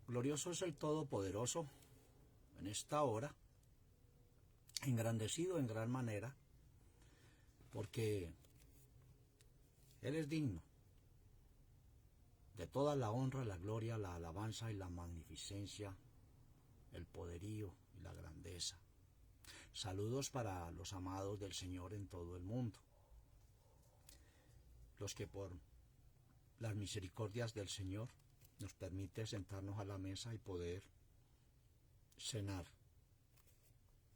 Glorioso es el Todopoderoso en esta hora, engrandecido en gran manera, porque Él es digno de toda la honra, la gloria, la alabanza y la magnificencia, el poderío y la grandeza. Saludos para los amados del Señor en todo el mundo, los que por las misericordias del Señor nos permite sentarnos a la mesa y poder cenar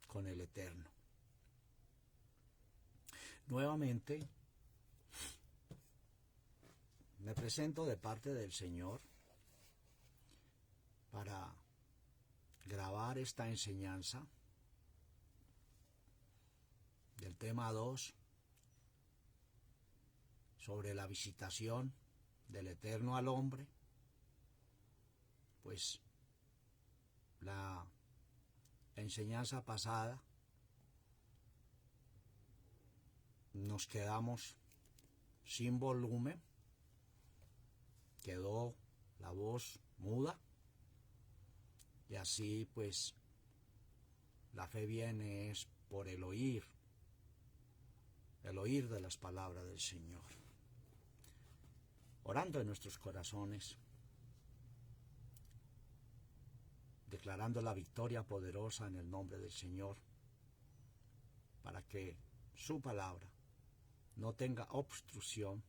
con el Eterno. Nuevamente me presento de parte del Señor para grabar esta enseñanza del tema 2 sobre la visitación del Eterno al hombre. Pues la enseñanza pasada nos quedamos sin volumen, quedó la voz muda, y así pues la fe viene es por el oír de las palabras del Señor. Orando en nuestros corazones, declarando la victoria poderosa en el nombre del Señor, para que su palabra no tenga obstrucción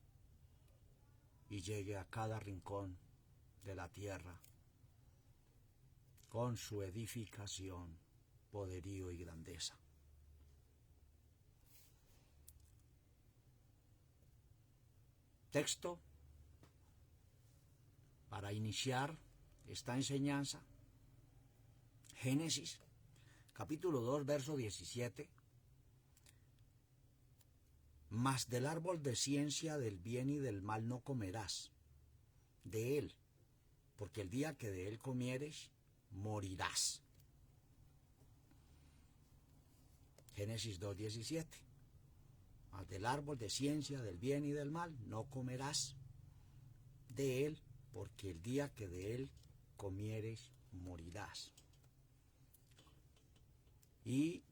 y llegue a cada rincón de la tierra con su edificación, poderío y grandeza. Texto para iniciar esta enseñanza: Génesis, capítulo 2, verso 17. Mas del árbol de ciencia del bien y del mal no comerás de él, porque el día que de él comieres, morirás. Génesis 2, 17. Mas del árbol de ciencia del bien y del mal no comerás de él, porque el día que de él comieres, morirás. Y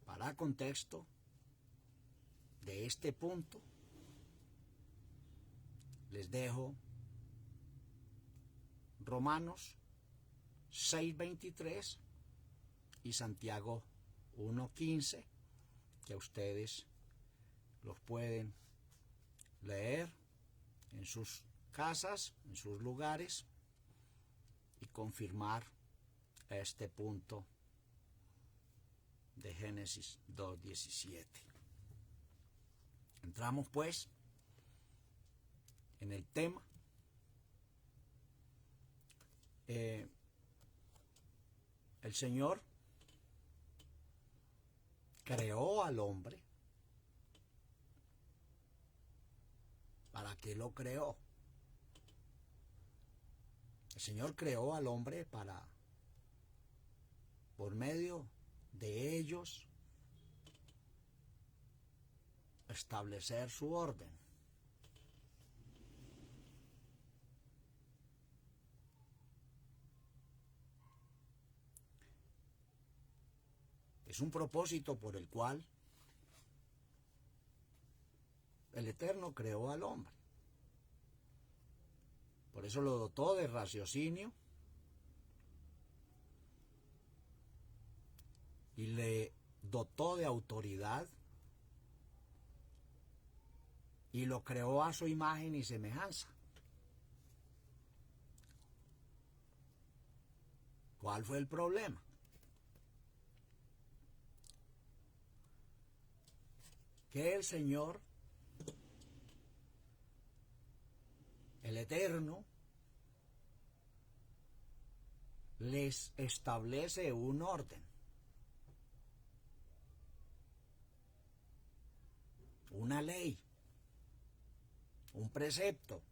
para contexto de este punto, les dejo Romanos 6:23 y Santiago 1:15, que ustedes los pueden leer en sus casas, en sus lugares, y confirmar este punto de Génesis 2:17. Entramos pues en el tema. El Señor creó al hombre. ¿Para qué lo creó? El Señor creó al hombre para, por medio de ellos, establecer su orden. Es un propósito por el cual el Eterno creó al hombre. Por eso lo dotó de raciocinio y le dotó de autoridad y lo creó a su imagen y semejanza. ¿Cuál fue el problema? Que el Señor, el Eterno, les establece un orden, una ley, un precepto,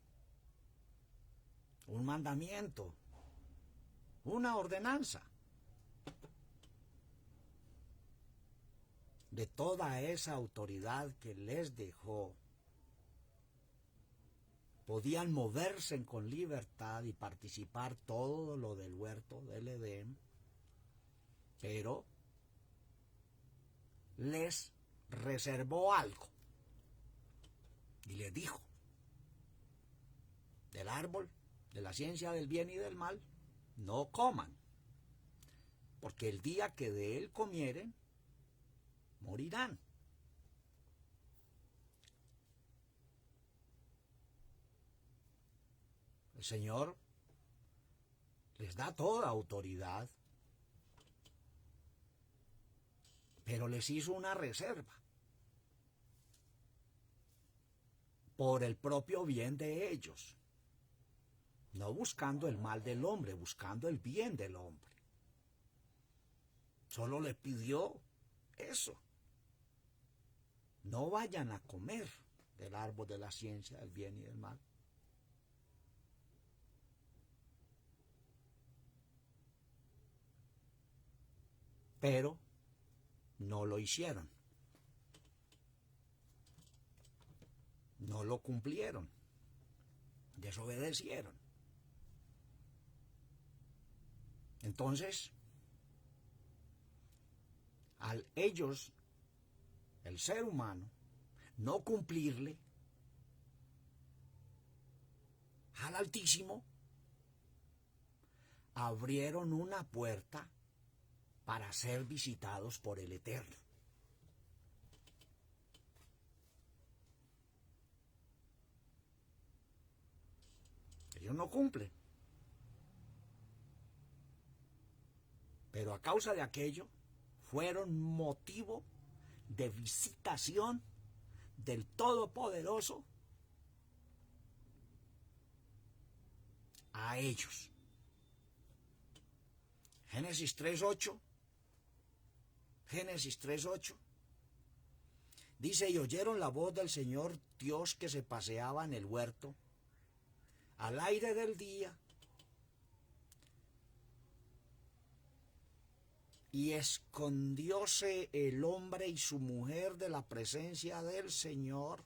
un mandamiento, una ordenanza. De toda esa autoridad que les dejó podían moverse con libertad y participar todo lo del huerto del Edén, pero les reservó algo y les dijo: del árbol de la ciencia del bien y del mal no coman, porque el día que de él comieren morirán. El Señor les da toda autoridad, pero les hizo una reserva por el propio bien de ellos, no buscando el mal del hombre, buscando el bien del hombre. Solo le pidió eso: no vayan a comer del árbol de la ciencia del bien y del mal. Pero no lo hicieron, no lo cumplieron, desobedecieron. Entonces, al ellos, el ser humano, no cumplirle al Altísimo, abrieron una puerta para ser visitados por el Eterno. Ellos no cumplen, pero a causa de aquello fueron motivo de visitación del Todopoderoso a ellos. Génesis 3:8 dice: y oyeron la voz del Señor Dios que se paseaba en el huerto al aire del día, y escondióse el hombre y su mujer de la presencia del Señor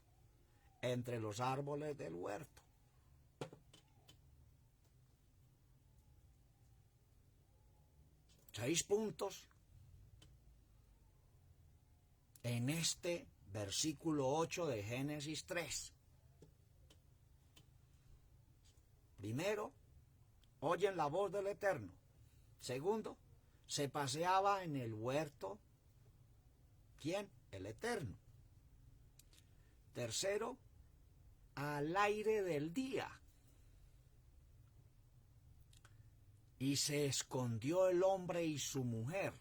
entre los árboles del huerto. Seis puntos en este versículo 8 de Génesis 3. Primero, oyen la voz del Eterno. Segundo, se paseaba en el huerto. ¿Quién? El Eterno. Tercero, al aire del día. Y se escondió el hombre y su mujer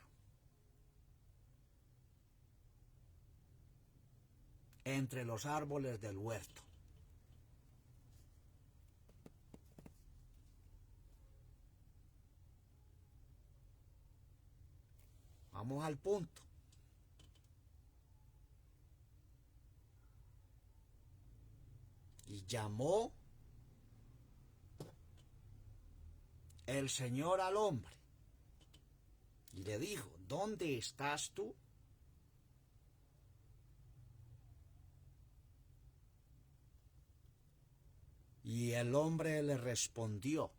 entre los árboles del huerto. Vamos al punto. Y llamó el Señor al hombre y le dijo: ¿dónde estás tú? Y el hombre le respondió: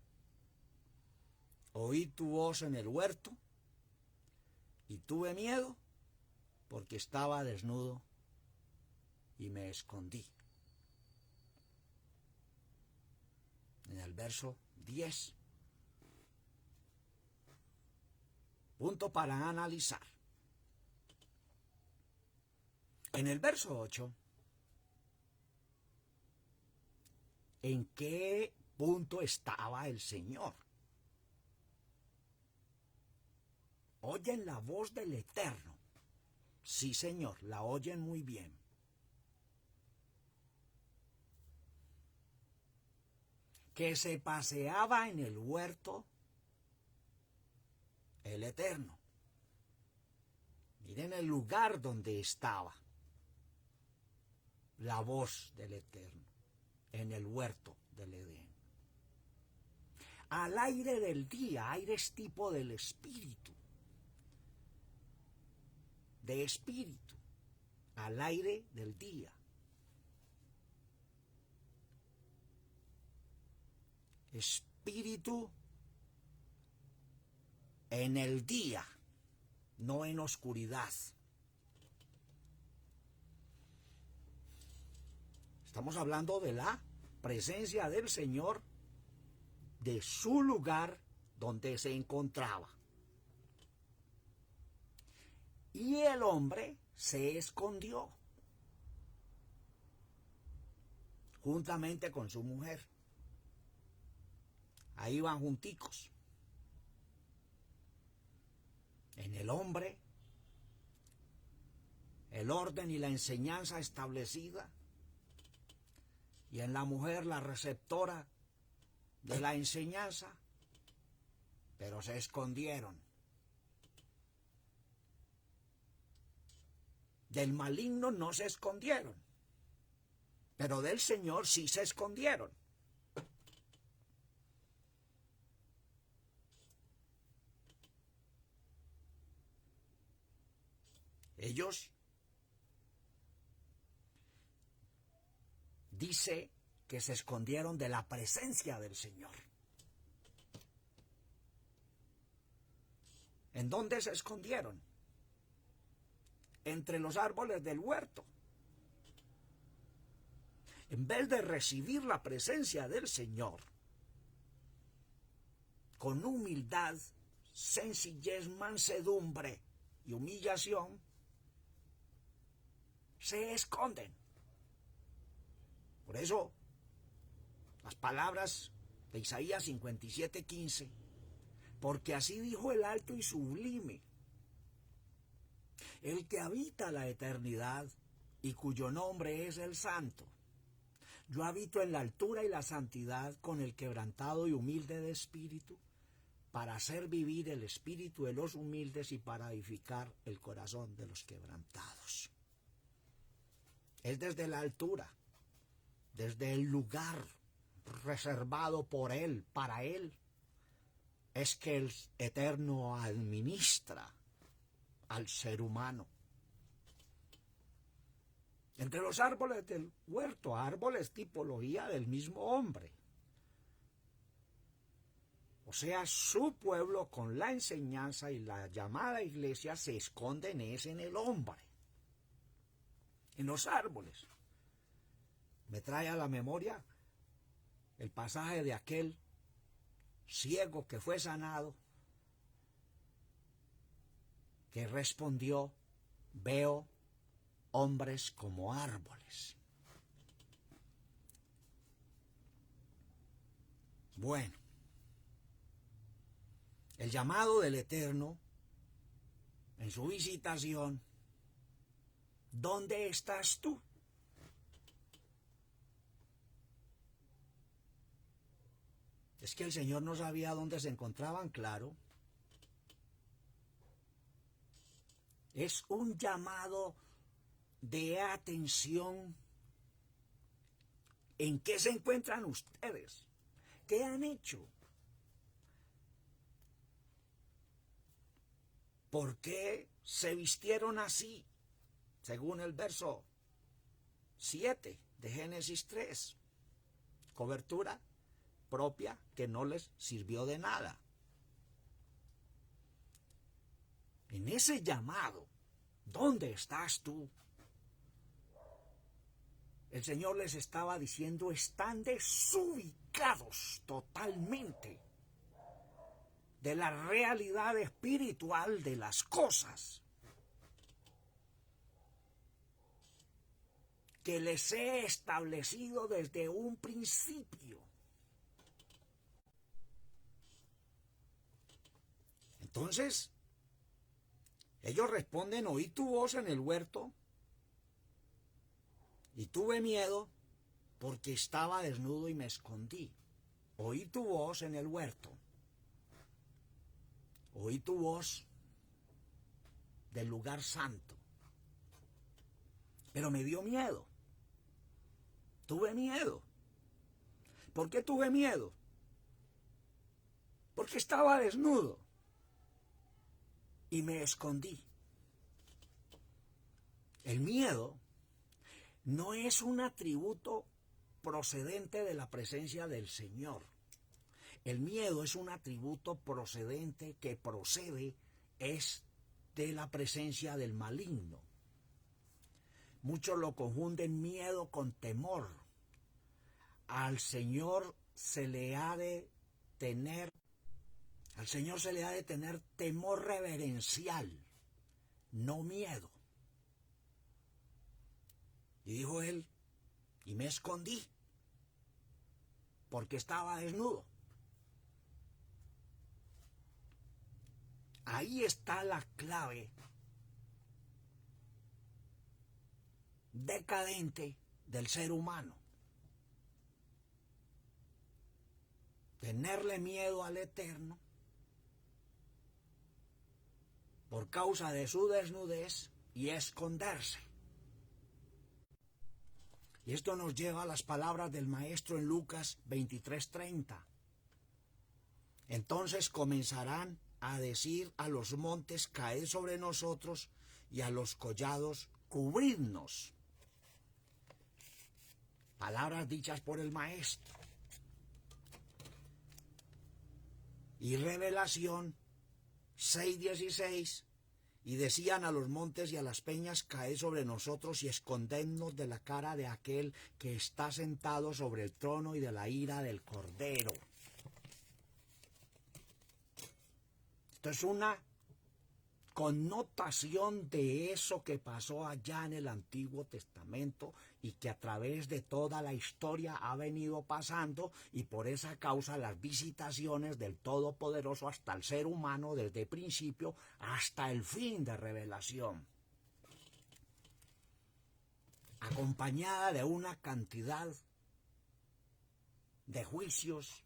oí tu voz en el huerto y tuve miedo porque estaba desnudo y me escondí. En el verso 10. Punto para analizar. En el verso 8, ¿en qué punto estaba el Señor? Oyen la voz del Eterno. Sí, Señor, la oyen muy bien. Que se paseaba en el huerto el Eterno. Miren el lugar donde estaba la voz del Eterno, en el huerto del Edén. Al aire del día, aire es tipo del espíritu, de espíritu, al aire del día. espíritu en el día, no en oscuridad. Estamos hablando de la presencia del Señor, de su lugar donde se encontraba. Y el hombre se escondió juntamente con su mujer. Ahí van junticos. En el hombre, el orden y la enseñanza establecida, y en la mujer, la receptora de la enseñanza, pero se escondieron. Del maligno no se escondieron, pero del Señor sí se escondieron. Ellos, dice que se escondieron de la presencia del Señor. ¿En dónde se escondieron? Entre los árboles del huerto. En vez de recibir la presencia del Señor con humildad, sencillez, mansedumbre y humillación, se esconden. Por eso, las palabras de Isaías 57:15, porque así dijo el alto y sublime, el que habita la eternidad y cuyo nombre es el Santo. Yo habito en la altura y la santidad con el quebrantado y humilde de espíritu, para hacer vivir el espíritu de los humildes y para edificar el corazón de los quebrantados. Es desde la altura, desde el lugar reservado por Él, para Él, es que el Eterno administra al ser humano. Entre los árboles del huerto, árboles tipología del mismo hombre. O sea, su pueblo con la enseñanza y la llamada iglesia se esconden es en el hombre, en los árboles. Me trae a la memoria el pasaje de aquel ciego que fue sanado, que respondió: veo hombres como árboles. Bueno, el llamado del Eterno en su visitación: ¿dónde estás tú? Es que el Señor no sabía dónde se encontraban, claro. Es un llamado de atención. ¿En qué se encuentran ustedes? ¿Qué han hecho? ¿Por qué se vistieron así? Según el verso 7 de Génesis 3. Cobertura propia que no les sirvió de nada. En ese llamado, ¿dónde estás tú? El Señor les estaba diciendo: están desubicados totalmente de la realidad espiritual de las cosas que les he establecido desde un principio. Entonces, ellos responden: oí tu voz en el huerto y tuve miedo porque estaba desnudo y me escondí. Oí tu voz en el huerto. Oí tu voz del lugar santo. Pero me dio miedo. Tuve miedo. ¿Por qué tuve miedo? Porque estaba desnudo y me escondí. El miedo no es un atributo procedente de la presencia del Señor. El miedo es un atributo procedente que procede es de la presencia del maligno. Muchos lo confunden miedo con temor. Al Señor se le ha de tener temor reverencial, no miedo. Y dijo él, y me escondí, porque estaba desnudo. Ahí está la clave decadente del ser humano. Tenerle miedo al Eterno por causa de su desnudez y esconderse. Y esto nos lleva a las palabras del Maestro en Lucas 23:30. Entonces comenzarán a decir a los montes, caed sobre nosotros, y a los collados, cubridnos. Palabras dichas por el Maestro. Y Revelación 6:16, y decían a los montes y a las peñas, caed sobre nosotros y escondednos de la cara de aquel que está sentado sobre el trono y de la ira del Cordero. Esto es una connotación de eso que pasó allá en el Antiguo Testamento y que a través de toda la historia ha venido pasando, y por esa causa las visitaciones del Todopoderoso hasta el ser humano desde el principio hasta el fin de Revelación, acompañada de una cantidad de juicios,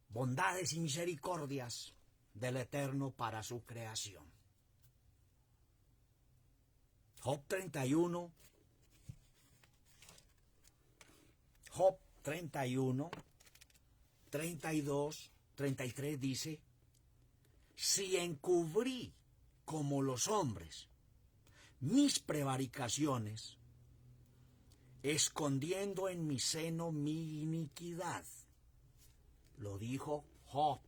bondades y misericordias del Eterno para su creación. Job 31, 32, 33 dice, si encubrí como los hombres mis prevaricaciones, escondiendo en mi seno mi iniquidad. Lo dijo Job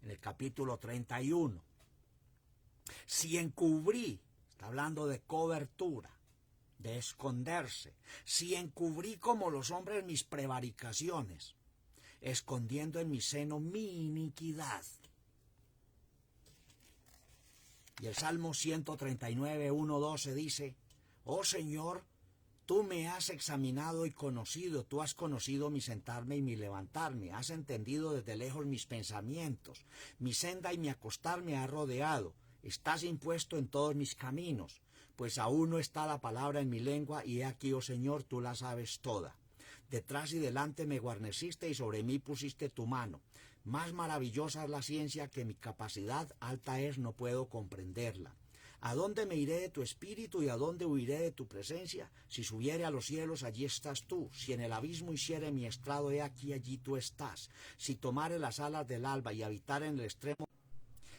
en el capítulo 31. Si encubrí, está hablando de cobertura, de esconderse. Si encubrí como los hombres mis prevaricaciones, escondiendo en mi seno mi iniquidad. Y el Salmo 139, 1:12 dice, oh Señor, tú me has examinado y conocido, tú has conocido mi sentarme y mi levantarme, has entendido desde lejos mis pensamientos, mi senda y mi acostar me ha rodeado, estás impuesto en todos mis caminos, pues aún no está la palabra en mi lengua, y he aquí, oh Señor, tú la sabes toda. Detrás y delante me guarneciste y sobre mí pusiste tu mano. Más maravillosa es la ciencia que mi capacidad, alta es, no puedo comprenderla. ¿A dónde me iré de tu espíritu y a dónde huiré de tu presencia? Si subiere a los cielos, allí estás tú. Si en el abismo hiciere mi estrado, he aquí, allí tú estás. Si tomare las alas del alba y habitar en el extremo,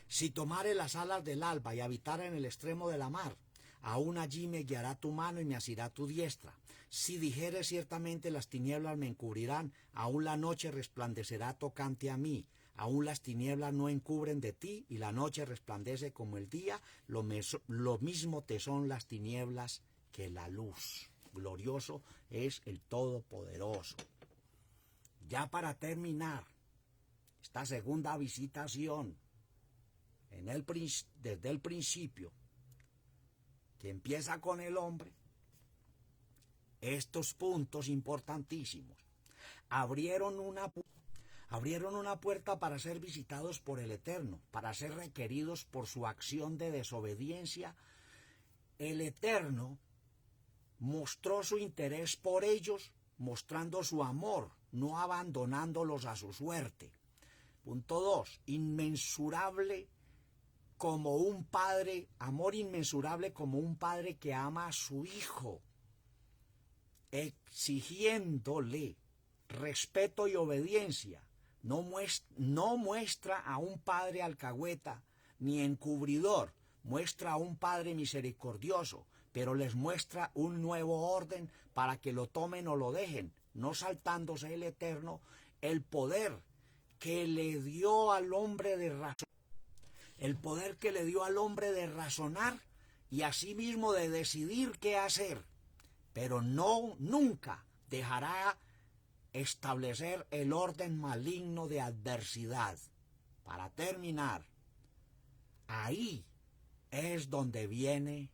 si tomare las alas del alba y habitar en el extremo de la mar, aún allí me guiará tu mano y me asirá tu diestra. Si dijere ciertamente las tinieblas me encubrirán, aún la noche resplandecerá tocante a mí. Aún las tinieblas no encubren de ti, y la noche resplandece como el día, lo mismo te son las tinieblas que la luz. Glorioso es el Todopoderoso. Ya para terminar esta segunda visitación, desde el principio, que empieza con el hombre, estos puntos importantísimos abrieron una puerta para ser visitados por el Eterno, para ser requeridos por su acción de desobediencia. El Eterno mostró su interés por ellos, mostrando su amor, no abandonándolos a su suerte. Punto 2. Inmensurable como un padre, amor inmensurable como un padre que ama a su hijo, exigiéndole respeto y obediencia. No muestra a un padre alcahueta ni encubridor, muestra a un padre misericordioso, pero les muestra un nuevo orden para que lo tomen o lo dejen, no saltándose el Eterno el poder que le dio al hombre de razón, el poder que le dio al hombre de razonar y asimismo de decidir qué hacer, pero nunca dejará establecer el orden maligno de adversidad. Para terminar, ahí es donde viene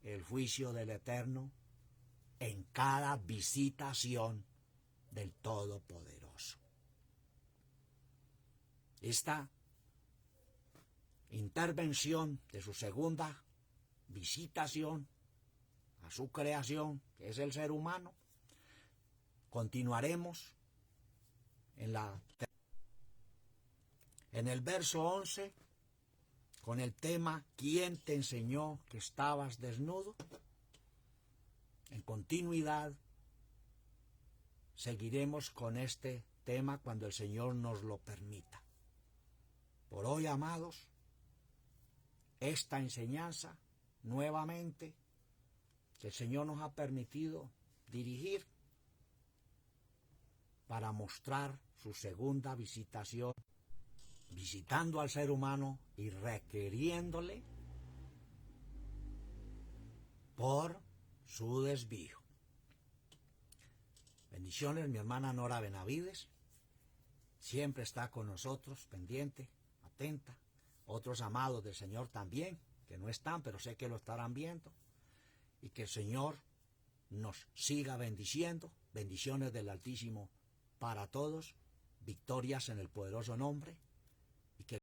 el juicio del Eterno en cada visitación del Todopoderoso. Esta intervención de su segunda visitación a su creación, que es el ser humano, continuaremos en el verso 11 con el tema ¿Quién te enseñó que estabas desnudo? En continuidad seguiremos con este tema cuando el Señor nos lo permita. Por hoy, amados, esta enseñanza nuevamente que el Señor nos ha permitido dirigir para mostrar su segunda visitación, visitando al ser humano y requiriéndole por su desvío. Bendiciones, mi hermana Nora Benavides, siempre está con nosotros, pendiente, atenta. Otros amados del Señor también, que no están, pero sé que lo estarán viendo. Y que el Señor nos siga bendiciendo. Bendiciones del Altísimo para todos. Victorias en el poderoso nombre. Y que